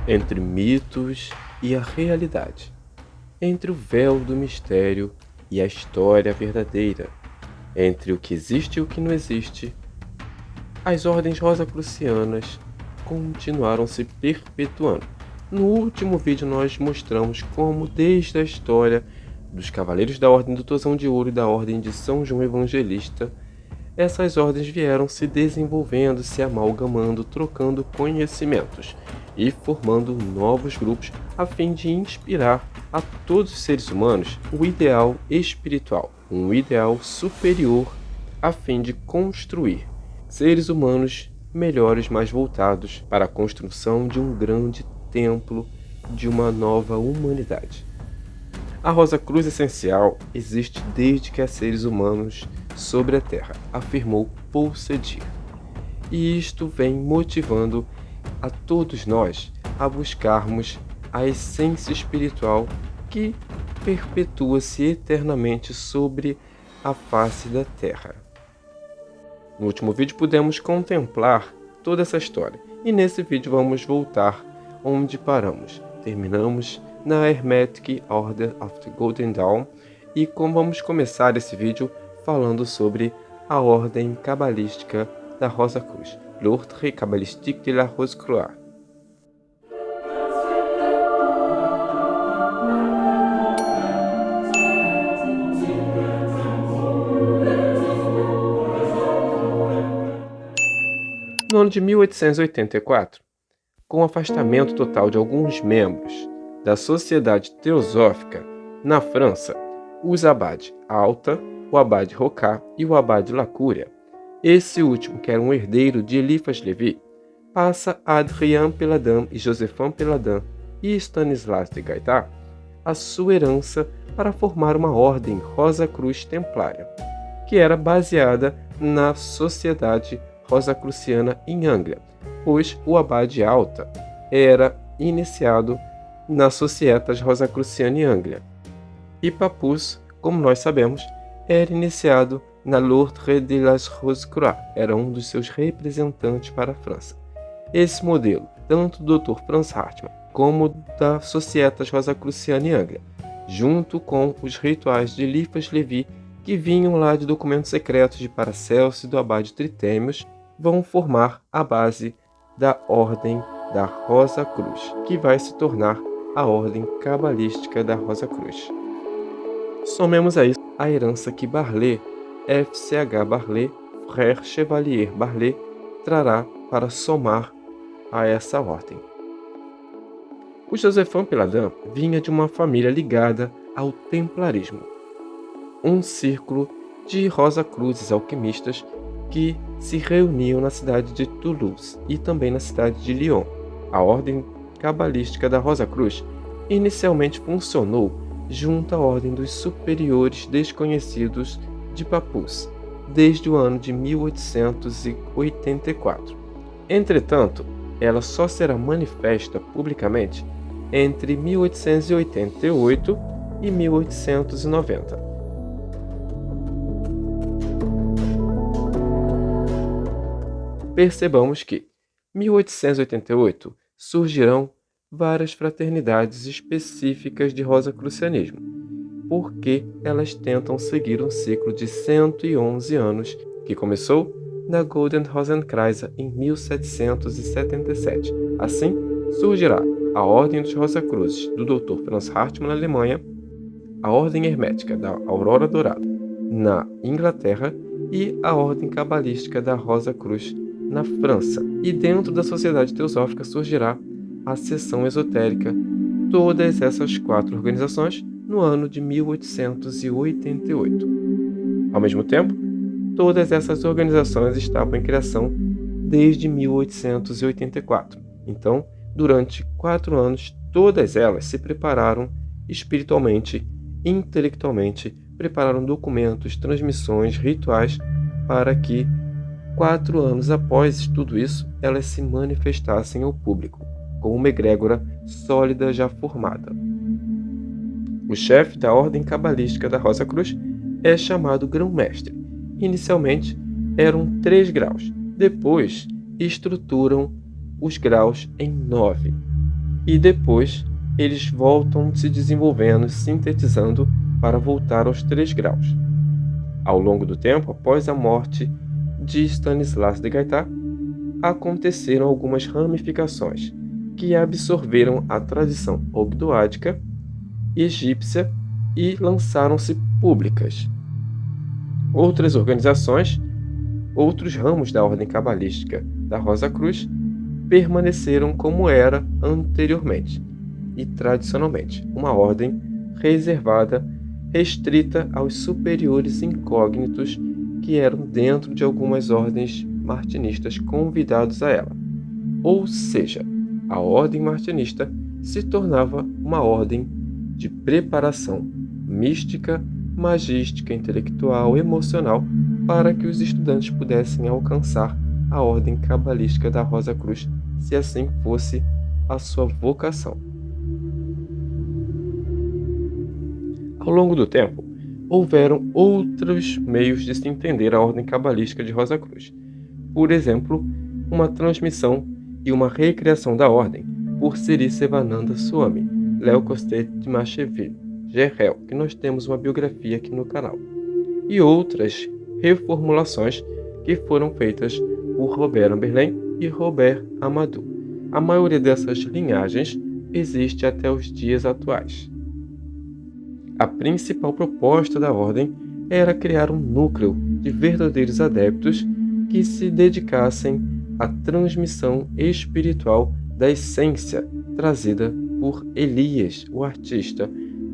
entre mitos e a realidade, entre o véu do mistério e a história verdadeira, entre o que existe e o que não existe. As ordens rosacrucianas continuaram se perpetuando. No último vídeo nós mostramos como, desde a história dos Cavaleiros da Ordem do Tozão de Ouro e da Ordem de São João Evangelista, essas ordens vieram se desenvolvendo, se amalgamando, trocando conhecimentos e formando novos grupos a fim de inspirar a todos os seres humanos o ideal espiritual, um ideal superior, a fim de construir seres humanos melhores, mais voltados para a construção de um grande templo de uma nova humanidade. A Rosa Cruz Essencial existe desde que há seres humanos sobre a Terra, afirmou Paul Sedier. E isto vem motivando a todos nós a buscarmos a essência espiritual que perpetua-se eternamente sobre a face da Terra. No último vídeo pudemos contemplar toda essa história, e nesse vídeo vamos voltar onde paramos. Terminamos na Hermetic Order of the Golden Dawn e vamos começar esse vídeo falando sobre a ordem cabalística da Rosa Cruz, l'Ordre cabalistique de la Rose-Croix. No ano de 1884, com o afastamento total de alguns membros da Sociedade Teosófica na França, os abade Alta, o abade Rocá e o abade Lacúria, esse último, que era um herdeiro de Eliphas Levi, passa a Adrien Peladin e Josephin Peladin e Stanislas de Gaitá a sua herança para formar uma ordem Rosa Cruz Templária, que era baseada na Sociedade Rosacruciana em Anglia, pois o abade Alta era iniciado na Societas Rosacruciana em Anglia, e Papus, como nós sabemos, era iniciado na l'Ordre de las Rose-Croix, era um dos seus representantes para a França. Esse modelo, tanto do Dr. Franz Hartmann como da Societas Rosacruciana em Anglia, junto com os rituais de Eliphas Levi, que vinham lá de documentos secretos de Paracelso e do abade Tritêmios, vão formar a base da Ordem da Rosa Cruz, que vai se tornar a Ordem Cabalística da Rosa Cruz. Somemos a isso a herança que Barlet, F.C.H. Barlet, Frère Chevalier Barlet, trará para somar a essa ordem. O Josephin Peladin vinha de uma família ligada ao templarismo, um círculo de Rosa Cruzes alquimistas que se reuniam na cidade de Toulouse e também na cidade de Lyon. A ordem cabalística da Rosa Cruz inicialmente funcionou junto à ordem dos superiores desconhecidos de Papus, desde o ano de 1884. Entretanto, ela só será manifesta publicamente entre 1888 e 1890. Percebamos que, em 1888, surgirão várias fraternidades específicas de rosacrucianismo, porque elas tentam seguir um ciclo de 111 anos que começou na Golden Rosenkreuz em 1777. Assim, surgirá a Ordem dos Rosacruzes do Dr. Franz Hartmann na Alemanha, a Ordem Hermética da Aurora Dourada na Inglaterra e a Ordem Cabalística da Rosa Cruz na França. E dentro da Sociedade Teosófica surgirá a Seção Esotérica, todas essas 4 organizações no ano de 1888. Ao mesmo tempo, todas essas organizações estavam em criação desde 1884. Então, durante 4 anos, todas elas se prepararam espiritualmente, intelectualmente, prepararam documentos, transmissões, rituais, para que 4 anos após tudo isso, elas se manifestassem ao público, com uma egrégora sólida já formada. O chefe da ordem cabalística da Rosa Cruz é chamado grão-mestre. Inicialmente eram 3 graus, depois estruturam os graus em 9. e depois eles voltam se desenvolvendo, sintetizando para voltar aos 3 graus. Ao longo do tempo, após a morte de Stanislas de Gaspar, aconteceram algumas ramificações que absorveram a tradição ogdoádica egípcia e lançaram-se públicas. Outras organizações, outros ramos da ordem cabalística da Rosa Cruz permaneceram como era anteriormente e tradicionalmente, uma ordem reservada, restrita aos superiores incógnitos que eram dentro de algumas ordens martinistas convidados a ela. Ou seja, a ordem martinista se tornava uma ordem de preparação mística, magística, intelectual, emocional, para que os estudantes pudessem alcançar a ordem cabalística da Rosa Cruz, se assim fosse a sua vocação. Ao longo do tempo, houveram outros meios de se entender a ordem cabalística de Rosa Cruz. Por exemplo, uma transmissão e uma recriação da ordem por Sri Sivananda Swami, Léo Costet de Macheville, Gerhel, que nós temos uma biografia aqui no canal, e outras reformulações que foram feitas por Robert Amberlain e Robert Amadou. A maioria dessas linhagens existe até os dias atuais. A principal proposta da ordem era criar um núcleo de verdadeiros adeptos que se dedicassem à transmissão espiritual da essência trazida por Elias, o artista,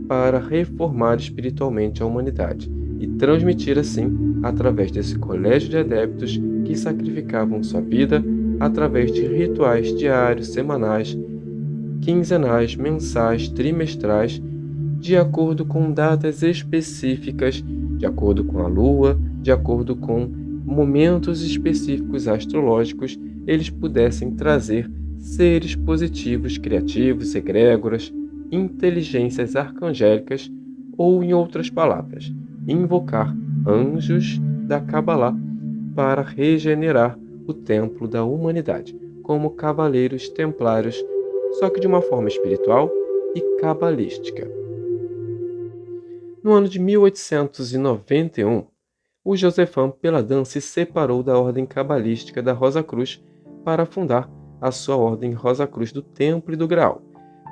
para reformar espiritualmente a humanidade e transmitir assim, através desse colégio de adeptos que sacrificavam sua vida através de rituais diários, semanais, quinzenais, mensais, trimestrais, de acordo com datas específicas, de acordo com a lua, de acordo com momentos específicos astrológicos, eles pudessem trazer seres positivos, criativos, egrégoras, inteligências arcangélicas ou, em outras palavras, invocar anjos da Cabalá para regenerar o templo da humanidade, como cavaleiros templários, só que de uma forma espiritual e cabalística. No ano de 1891, o Josephan Peladan se separou da ordem cabalística da Rosa Cruz para fundar a sua ordem Rosa Cruz do Templo e do Graal,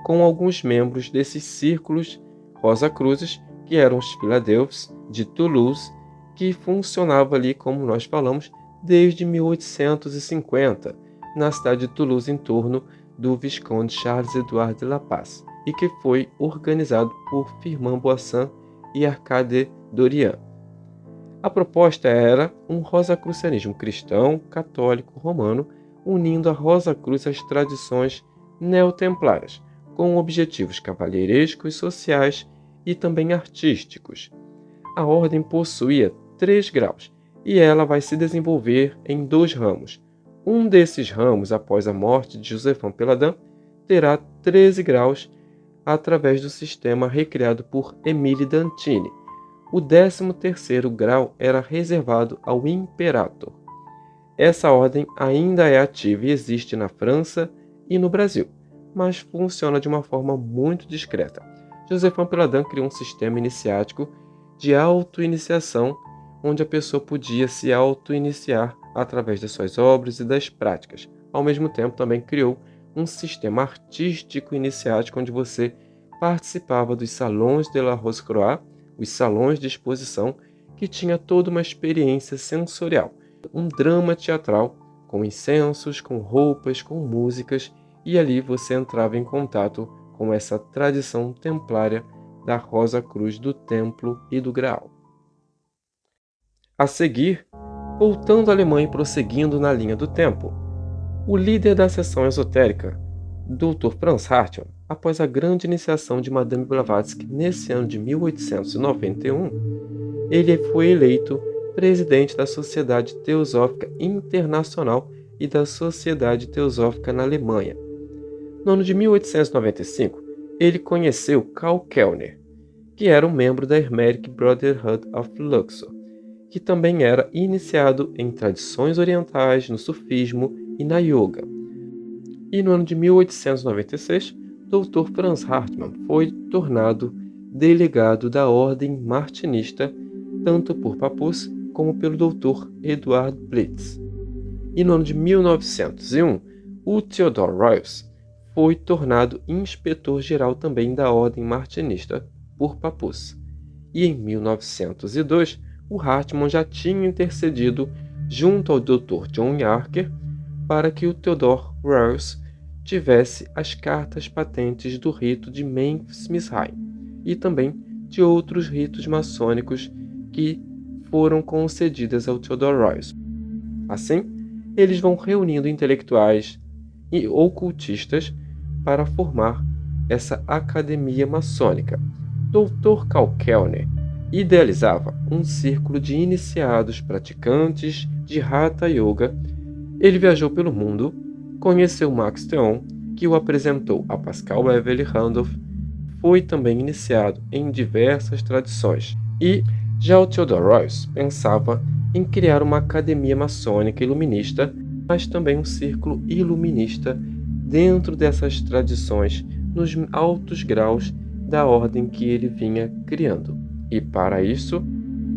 com alguns membros desses círculos Rosa Cruzes, que eram os Filadelfos de Toulouse, que funcionava ali, como nós falamos, desde 1850, na cidade de Toulouse, em torno do Visconde Charles-Édouard de La Paz, e que foi organizado por Firmin Boissin e Arcade Dorian. A proposta era um rosacrucianismo cristão, católico, romano, unindo a Rosa Cruz às tradições neotemplárias, com objetivos cavalheirescos, sociais e também artísticos. A ordem possuía 3 graus e ela vai se desenvolver em 2 ramos. Um desses ramos, após a morte de Josephan Peladan, terá 13 graus através do sistema recriado por Émile Dantini. O 13º grau era reservado ao Imperator. Essa ordem ainda é ativa e existe na França e no Brasil, mas funciona de uma forma muito discreta. Josephan Peladan criou um sistema iniciático de auto-iniciação, onde a pessoa podia se auto-iniciar através das suas obras e das práticas. Ao mesmo tempo, também criou um sistema artístico iniciático, onde você participava dos salões de la Rose-Croix, os salões de exposição, que tinha toda uma experiência sensorial, um drama teatral, com incensos, com roupas, com músicas, e ali você entrava em contato com essa tradição templária da Rosa Cruz do Templo e do Graal. A seguir, voltando à Alemanha e prosseguindo na linha do tempo, o líder da seção esotérica, Dr. Franz Hartmann, após a grande iniciação de Madame Blavatsky nesse ano de 1891, ele foi eleito presidente da Sociedade Teosófica Internacional e da Sociedade Teosófica na Alemanha. No ano de 1895, ele conheceu Karl Kellner, que era um membro da Hermetic Brotherhood of Luxor, que também era iniciado em tradições orientais, no sufismo e na yoga. E no ano de 1896, Dr. Franz Hartmann foi tornado delegado da Ordem Martinista tanto por Pappus como pelo Dr. Eduard Blitz. E no ano de 1901, o Theodor Royce foi tornado inspetor-geral também da Ordem Martinista por Pappus. E em 1902, o Hartmann já tinha intercedido junto ao Dr. John Yarker para que o Theodor Royce tivesse as cartas patentes do rito de Memphis-Misraim e também de outros ritos maçônicos que foram concedidas ao Theodor Royce. Assim, eles vão reunindo intelectuais e ocultistas para formar essa academia maçônica. Dr. Karl Kellner idealizava um círculo de iniciados praticantes de Hatha Yoga. Ele viajou pelo mundo, conheceu Max Theon, que o apresentou a Pascal Beverly Randolph, foi também iniciado em diversas tradições. E já o Theodor Royce pensava em criar uma academia maçônica iluminista, mas também um círculo iluminista dentro dessas tradições nos altos graus da ordem que ele vinha criando. E para isso,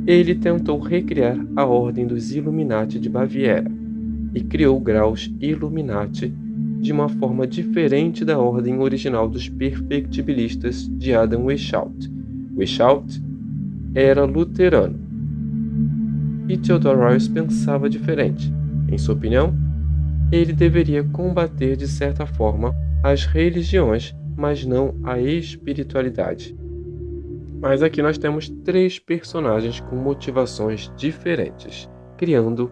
ele tentou recriar a ordem dos Illuminati de Baviera e criou graus Illuminati de uma forma diferente da ordem original dos perfectibilistas de Adam Weishaupt. Weishaupt era luterano e Theodor Royce pensava diferente. Em sua opinião, ele deveria combater de certa forma as religiões, mas não a espiritualidade. Mas aqui nós temos 3 personagens com motivações diferentes, criando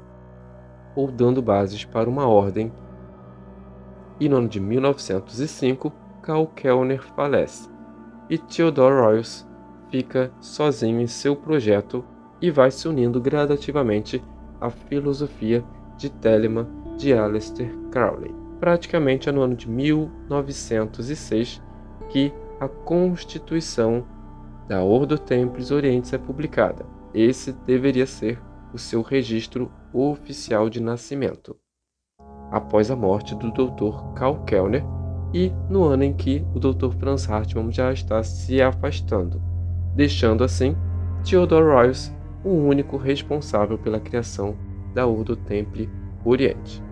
ou dando bases para uma ordem. E no ano de 1905, Karl Kellner falece e Theodor Royce fica sozinho em seu projeto e vai se unindo gradativamente à filosofia de Telemann de Aleister Crowley. Praticamente é no ano de 1906 que a Constituição da Ordo Templis Orientis é publicada. Esse deveria ser o seu registro oficial de nascimento, após a morte do Dr. Karl Kellner e no ano em que o Dr. Franz Hartmann já está se afastando, deixando assim Theodor Royce o único responsável pela criação da Ordo Templi Oriente.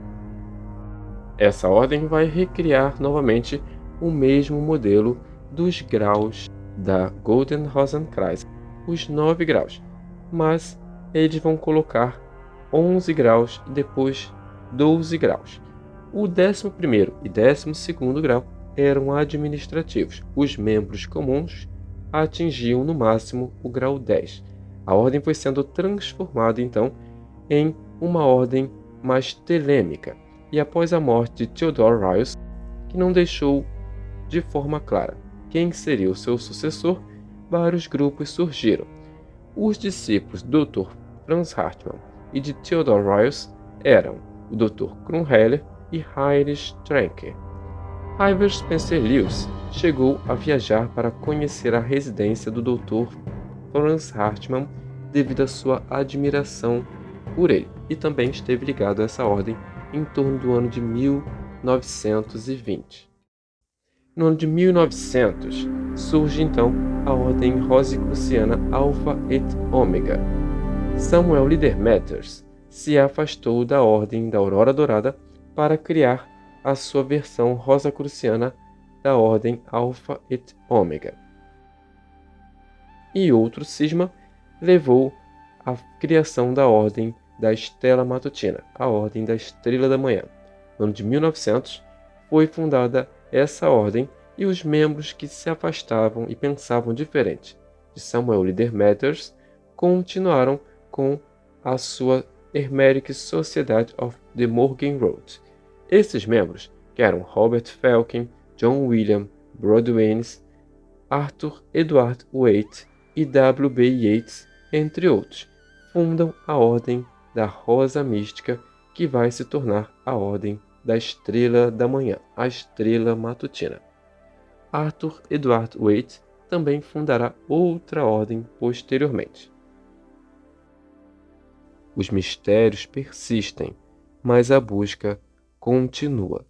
Essa ordem vai recriar novamente o mesmo modelo dos graus da Golden Rosenkreuz, os 9 graus, mas eles vão colocar 11 graus e depois 12 graus. O 11º e 12º grau eram administrativos. Os membros comuns atingiam no máximo o grau 10. A ordem foi sendo transformada então em uma ordem mais telêmica. E após a morte de Theodor Royce, que não deixou de forma clara quem seria o seu sucessor, vários grupos surgiram. Os discípulos do Dr. Franz Hartmann e de Theodor Royce eram o Dr. Krumheller e Heinrich Trenker. Iver Spencer Lewis chegou a viajar para conhecer a residência do Dr. Franz Hartmann devido à sua admiração por ele, e também esteve ligado a essa ordem em torno do ano de 1920. No ano de 1900, surge então a Ordem Rosicruciana Alpha et Omega. Samuel Lieder-Matters se afastou da Ordem da Aurora Dourada para criar a sua versão rosacruciana da Ordem Alpha et Omega. E outro cisma levou à criação da Ordem da Estela Matutina, a Ordem da Estrela da Manhã. No ano de 1900, foi fundada essa ordem e os membros que se afastavam e pensavam diferente de Samuel Lieder-Matters continuaram com a sua Hermetic Society of the Morgan Road. Esses membros, que eram Robert Falcon, John William Brodwaynes, Arthur Edward Waite e W.B. Yeats, entre outros, fundam a Ordem da Rosa Mística, que vai se tornar a Ordem da Estrela da Manhã, a Estrela Matutina. Arthur Edward Waite também fundará outra ordem posteriormente. Os mistérios persistem, mas a busca continua.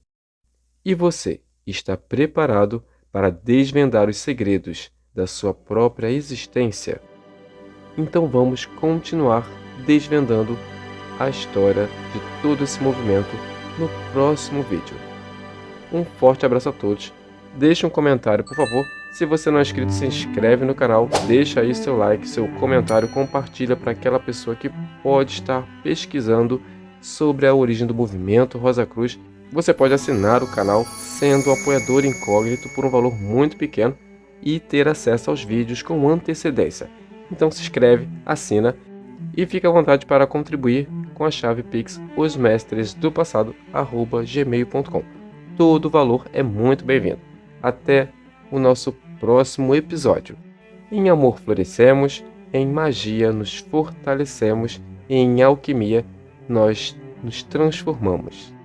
E você está preparado para desvendar os segredos da sua própria existência? Então vamos continuar desvendando a história de todo esse movimento no próximo vídeo. Um forte abraço a todos. Deixe um comentário, por favor. Se você não é inscrito, se inscreve no canal, deixa aí seu like, seu comentário, compartilha para aquela pessoa que pode estar pesquisando sobre a origem do movimento Rosa Cruz. Você pode assinar o canal sendo apoiador incógnito por um valor muito pequeno e ter acesso aos vídeos com antecedência. Então se inscreve, assina e fique à vontade para contribuir com a chave Pix osmestresdopassado@gmail.com. Todo o valor é muito bem-vindo. Até o nosso próximo episódio. Em amor florescemos, em magia nos fortalecemos e em alquimia nós nos transformamos.